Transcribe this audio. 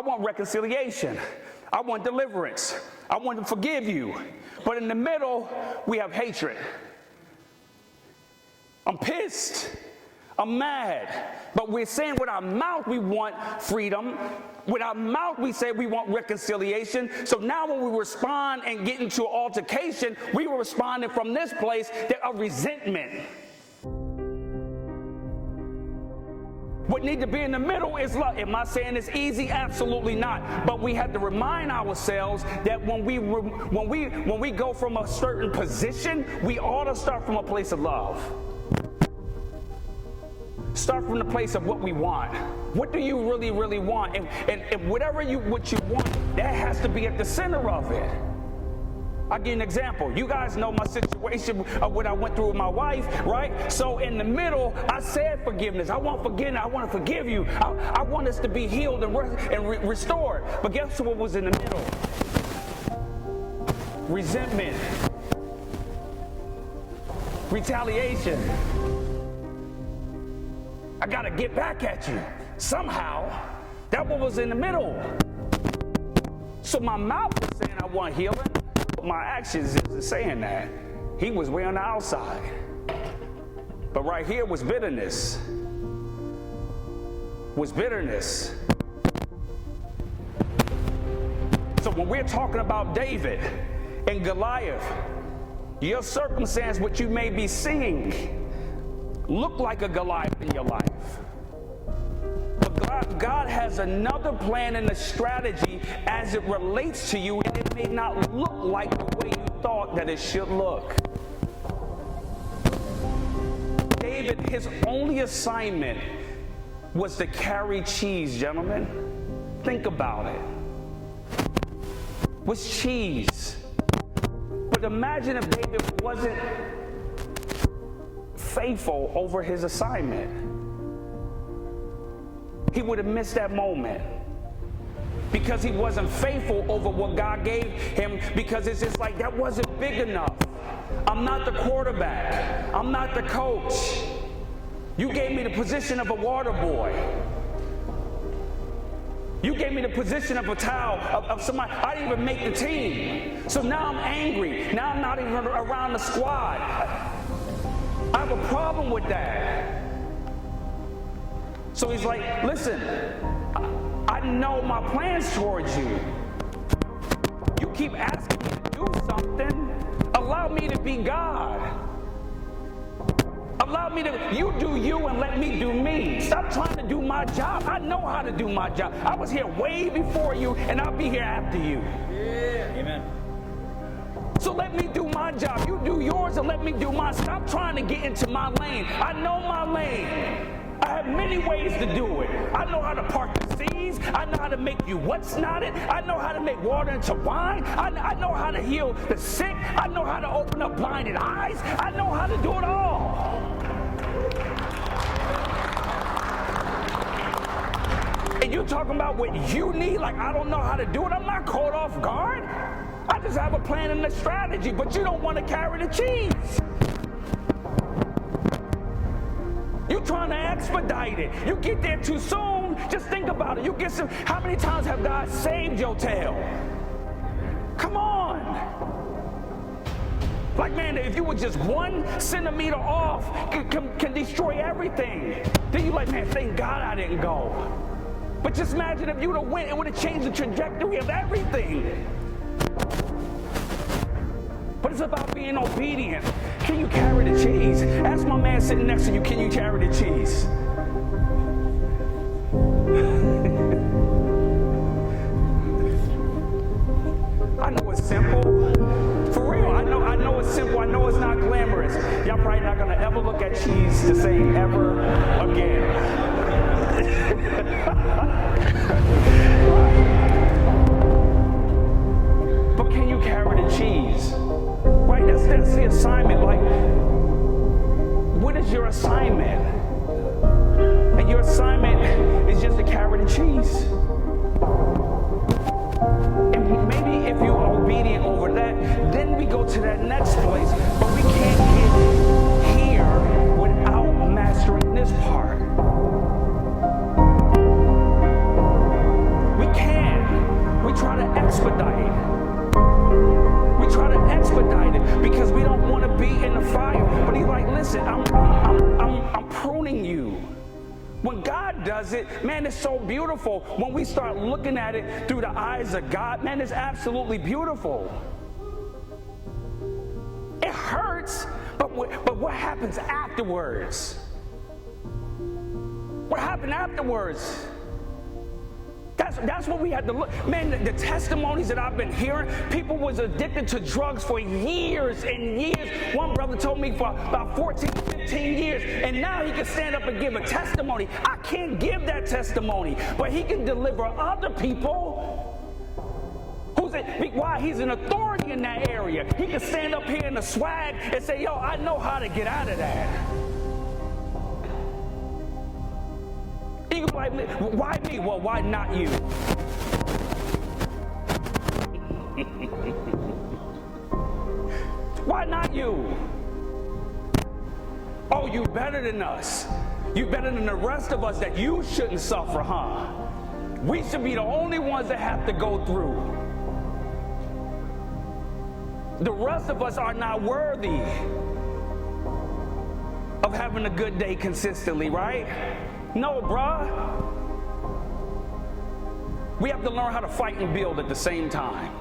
want reconciliation. I want deliverance. I want to forgive you. But in the middle, we have hatred. I'm pissed. I'm mad. But we're saying with our mouth we want freedom. With our mouth we say we want reconciliation. So now when we respond and get into an altercation, we were responding from this place of resentment. What needs to be in the middle is love. Am I saying it's easy? Absolutely not. But we have to remind ourselves that when we go from a certain position, we ought to start from a place of love. Start from the place of what we want. What do you really, really want? And whatever what you want, that has to be at the center of it. I'll give you an example. You guys know my situation of what I went through with my wife, right? So in the middle, I said forgiveness. I want forgiveness. I want to forgive you. I want us to be healed and restored. But guess what was in the middle? Resentment. Retaliation. I got to get back at you. Somehow, that what was in the middle. So my mouth was saying I want healing. My actions isn't saying that. He was way on the outside. But right here was bitterness. So when we're talking about David and Goliath, your circumstance, what you may be seeing, look like a Goliath in your life. God has another plan and a strategy as it relates to you, and it may not look like the way you thought that it should look. David, his only assignment was to carry cheese, gentlemen. Think about it. Was cheese. But imagine if David wasn't faithful over his assignment. He would have missed that moment because he wasn't faithful over what God gave him, because it's just like that wasn't big enough. I'm not the quarterback. I'm not the coach. You gave me the position of a water boy. You gave me the position of a towel, of somebody. I didn't even make the team. So now I'm angry. Now I'm not even around the squad. I have a problem with that. So he's like, listen, I know my plans towards you. You keep asking me to do something. Allow me to be God. Allow me to, you do you and let me do me. Stop trying to do my job. I know how to do my job. I was here way before you, and I'll be here after you. Yeah. Amen. So let me do my job. You do yours and let me do mine. Stop trying to get into my lane. I know my lane. I have many ways to do it. I know how to part the seas. I know how to make you what's not it. I know how to make water into wine. I know how to heal the sick. I know how to open up blinded eyes. I know how to do it all. And you talking about what you need, like I don't know how to do it. I'm not caught off guard. I just have a plan and a strategy, but you don't want to carry the cheese. You're trying to expedite it. You get there too soon. Just think about it. You get some. How many times have God saved your tail? Come on. Like, man, if you were just 1 centimeter off, can destroy everything. Then you like, man, thank God I didn't go. But just imagine if you would have went, it would have changed the trajectory of everything. But it's about being obedient. Can you carry the cheese? Ask my man sitting next to you, can you carry the cheese? I know it's simple. For real, I know it's simple. I know it's not glamorous. Y'all probably not gonna ever look at cheese the same ever again. But can you carry the cheese? Right, that's the assignment. Like, what is your assignment? And your assignment is just to carry the cheese. And maybe if you're obedient over that, then we go to that next place. But we can't get here without mastering this part. We can't. try to expedite it. We try to expedite it because we don't want to be in the fire. But he's like, listen, I'm pruning you. When God does it, man, it's so beautiful. When we start looking at it through the eyes of God, man, it's absolutely beautiful. It hurts, but what happens afterwards? What happened afterwards? That's what we had to look. Man, the testimonies that I've been hearing, people was addicted to drugs for years and years. One brother told me for about 14, 15 years, and now he can stand up and give a testimony. I can't give that testimony, but he can deliver other people. Why? He's an authority in that area. He can stand up here in the swag and say, yo, I know how to get out of that. You like, why me? Well, why not you? Why not you? Oh, you better than us. You better than the rest of us that you shouldn't suffer, huh? We should be the only ones that have to go through. The rest of us are not worthy of having a good day consistently, right? No, bruh. We have to learn how to fight and build at the same time.